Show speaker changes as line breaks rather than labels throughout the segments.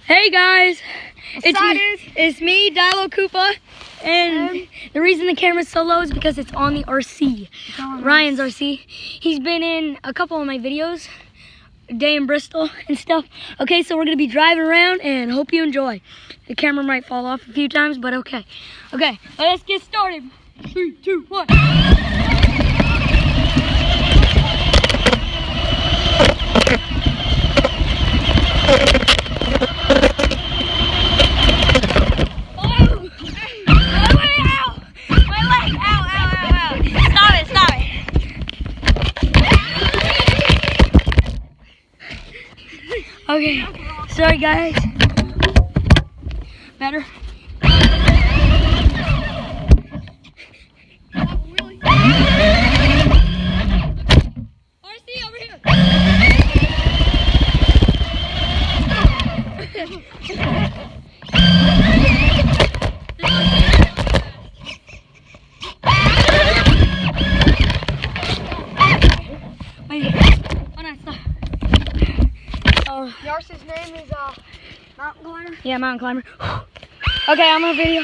Hey guys, it's me, Dilo Koopa, and the reason the camera's so low is because it's on the RC, Ryan's RC. He's been in a couple of my videos, a day in Bristol and stuff. Okay, so we're gonna be driving around and hope you enjoy. The camera might fall off a few times, but okay. Okay, let's get started. 3, 2, 1. Okay, sorry guys. Better? RC over here. Wait, hold on, stop.
The RC's name is Mountain Climber?
Yeah, Mountain Climber. Okay, I'm on video.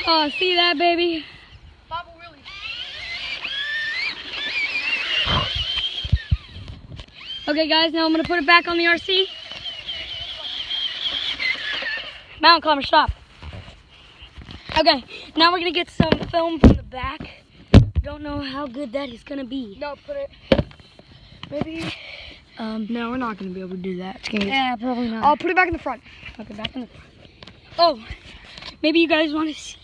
Oh, see that, baby?
Baba Willie.
Okay, guys, now I'm going to put it back on the RC. Mountain Climber, stop. Okay, now we're going to get some film from the back. Don't know how good that is going to be.
No, put it. Maybe.
No, we're not going to be able to do that. It's gonna
Yeah, probably not. I'll put it back in the front.
Okay, back in the front. Oh, maybe you guys want to see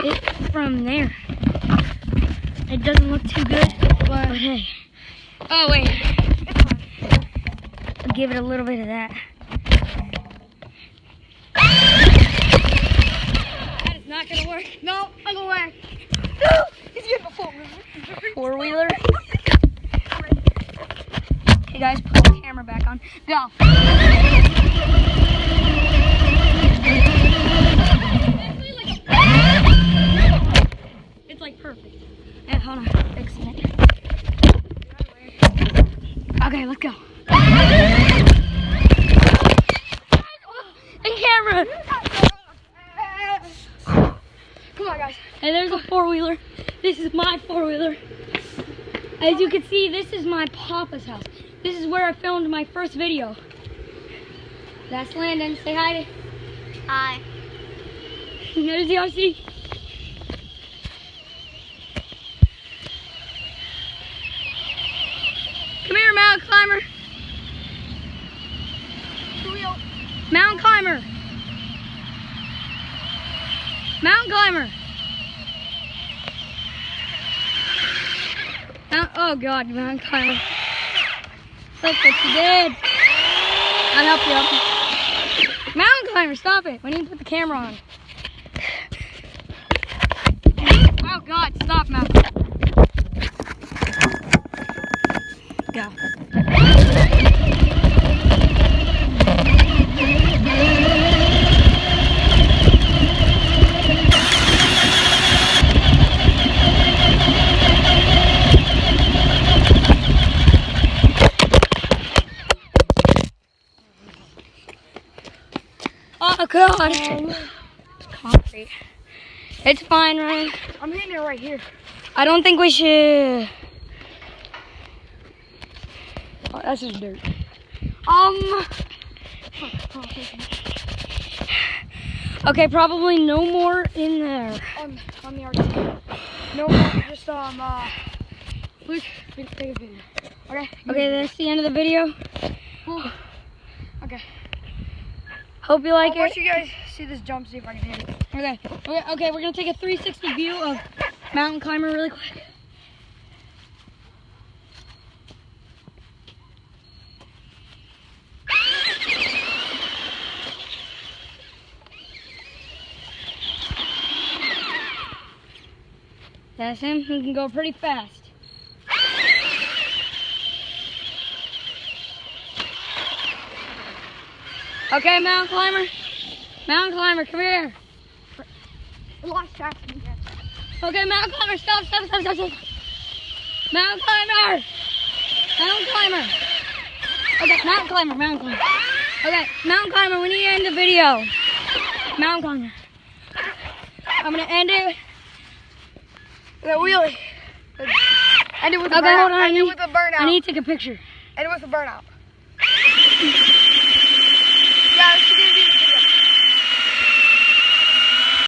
it from there. It doesn't look too good, but hey. Oh, wait.
It's fine.
I'll give it a little bit of that. That is not going to work.
No, I'll go away. No! He's getting a
Four-wheeler. Okay, guys, put the camera back on. Go. It's like perfect. Yeah, hold on. Fixing it. Okay, let's go. The camera.
Come on, guys.
Hey, there's a four-wheeler. This is my four-wheeler. As you can see, this is my papa's house. This is where I filmed my first video. That's Landon. Say hi to.
Hi.
There's the RC. Come here, Mountain Climber. Mountain Climber. Mountain Climber. Oh God, Mountain Climber. Look what you did. I'll help you up. Mountain Climber, stop it. We need to put the camera on. Oh God, stop, Mountain. Go. Oh God. It's concrete. It's fine, Ryan.
I'm hitting it right here.
I don't think we should. Oh, that's just dirt. Okay, probably no more in there.
On the RC. No more, just Luke, take a video. Okay.
Okay, that's the end of the video.
Whew. Okay.
Hope you like
I'll
it.
let you guys see this jump, see if I can hit it.
Okay, we're gonna take a 360 view of Mountain Climber really quick. That's him. He can go pretty fast. Okay, Mountain Climber. Mountain Climber, come here.
I lost track of you guys.
Okay, Mountain Climber, stop. Mountain Climber. Mountain Climber. Mountain climber, mountain climber. Okay, mountain climber, we need to end the video. Mountain climber. I'm gonna end it.
The wheelie. End it with a
Okay,
burnout.
hold on.
End it with a burnout.
I need to take a picture.
End it with a burnout.